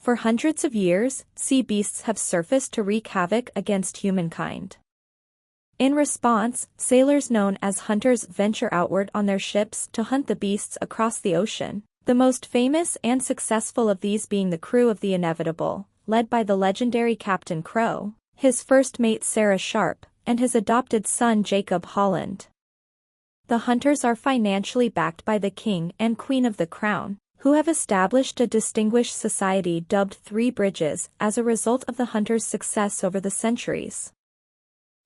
For hundreds of years, sea beasts have surfaced to wreak havoc against humankind. In response, sailors known as hunters venture outward on their ships to hunt the beasts across the ocean, the most famous and successful of these being the crew of the Inevitable, led by the legendary Captain Crow, his first mate Sarah Sharpe, and his adopted son Jacob Holland. The hunters are financially backed by the King and Queen of the Crown, who have established a distinguished society dubbed Three Bridges as a result of the hunters' success over the centuries.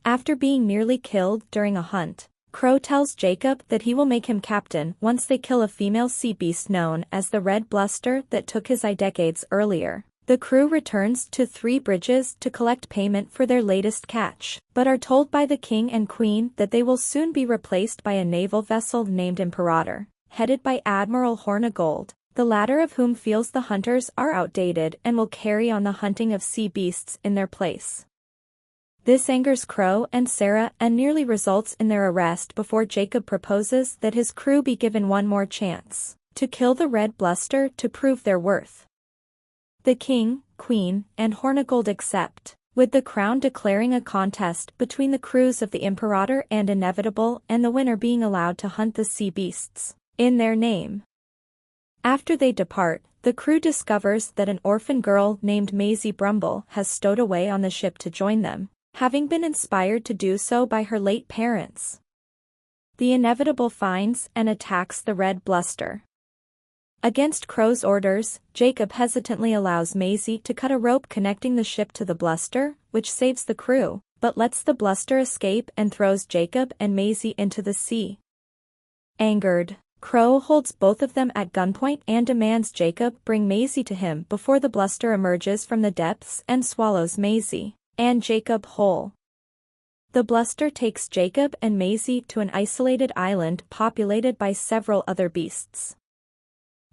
After being nearly killed during a hunt, Crow tells Jacob that he will make him captain once they kill a female sea beast known as the Red Bluster that took his eye decades earlier. The crew returns to Three Bridges to collect payment for their latest catch, but are told by the King and Queen that they will soon be replaced by a naval vessel named Imperator, headed by Admiral Hornagold, the latter of whom feels the hunters are outdated and will carry on the hunting of sea beasts in their place. This angers Crow and Sarah and nearly results in their arrest before Jacob proposes that his crew be given one more chance to kill the Red Bluster to prove their worth. The King, Queen, and Hornagold accept, with the Crown declaring a contest between the crews of the Imperator and Inevitable and the winner being allowed to hunt the sea beasts in their name. After they depart, the crew discovers that an orphan girl named Maisie Brumble has stowed away on the ship to join them, having been inspired to do so by her late parents. The Inevitable finds and attacks the Red Bluster. Against Crow's orders, Jacob hesitantly allows Maisie to cut a rope connecting the ship to the Bluster, which saves the crew, but lets the Bluster escape and throws Jacob and Maisie into the sea. Angered, Crow holds both of them at gunpoint and demands Jacob bring Maisie to him before the Bluster emerges from the depths and swallows Maisie and Jacob whole. The Bluster takes Jacob and Maisie to an isolated island populated by several other beasts.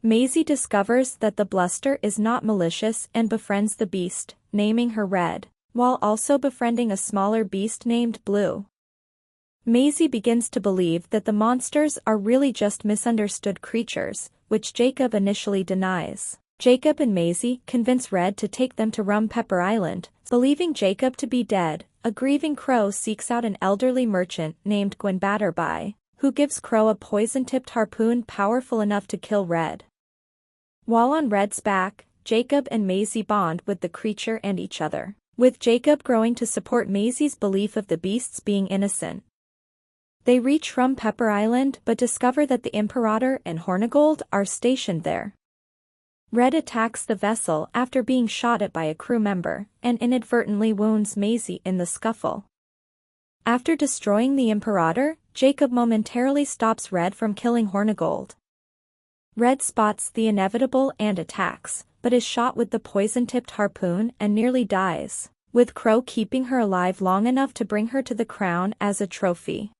Maisie discovers that the Bluster is not malicious and befriends the beast, naming her Red, while also befriending a smaller beast named Blue. Maisie begins to believe that the monsters are really just misunderstood creatures, which Jacob initially denies. Jacob and Maisie convince Red to take them to Rum Pepper Island, believing Jacob to be dead. A grieving Crow seeks out an elderly merchant named Gwen Batterby, who gives Crow a poison-tipped harpoon powerful enough to kill Red. While on Red's back, Jacob and Maisie bond with the creature and each other, with Jacob growing to support Maisie's belief of the beasts being innocent. They reach Rum Pepper Island but discover that the Imperator and Hornagold are stationed there. Red attacks the vessel after being shot at by a crew member, and inadvertently wounds Maisie in the scuffle. After destroying the Imperator, Jacob momentarily stops Red from killing Hornagold. Red spots the Inevitable and attacks, but is shot with the poison-tipped harpoon and nearly dies, with Crow keeping her alive long enough to bring her to the Crown as a trophy.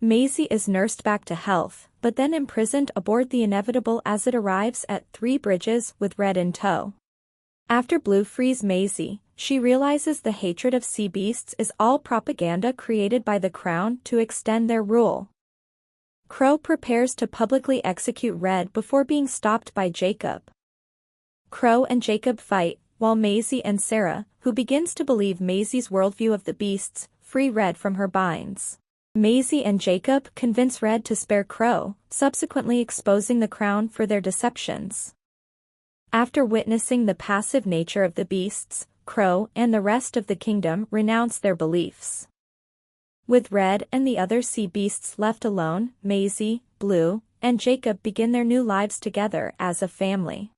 Maisie is nursed back to health, but then imprisoned aboard the Inevitable as it arrives at Three Bridges with Red in tow. After Blue frees Maisie, she realizes the hatred of sea beasts is all propaganda created by the Crown to extend their rule. Crow prepares to publicly execute Red before being stopped by Jacob. Crow and Jacob fight, while Maisie and Sarah, who begins to believe Maisie's worldview of the beasts, free Red from her binds. Maisie and Jacob convince Red to spare Crow, subsequently exposing the Crown for their deceptions. After witnessing the passive nature of the beasts, Crow and the rest of the kingdom renounce their beliefs. With Red and the other sea beasts left alone, Maisie, Blue, and Jacob begin their new lives together as a family.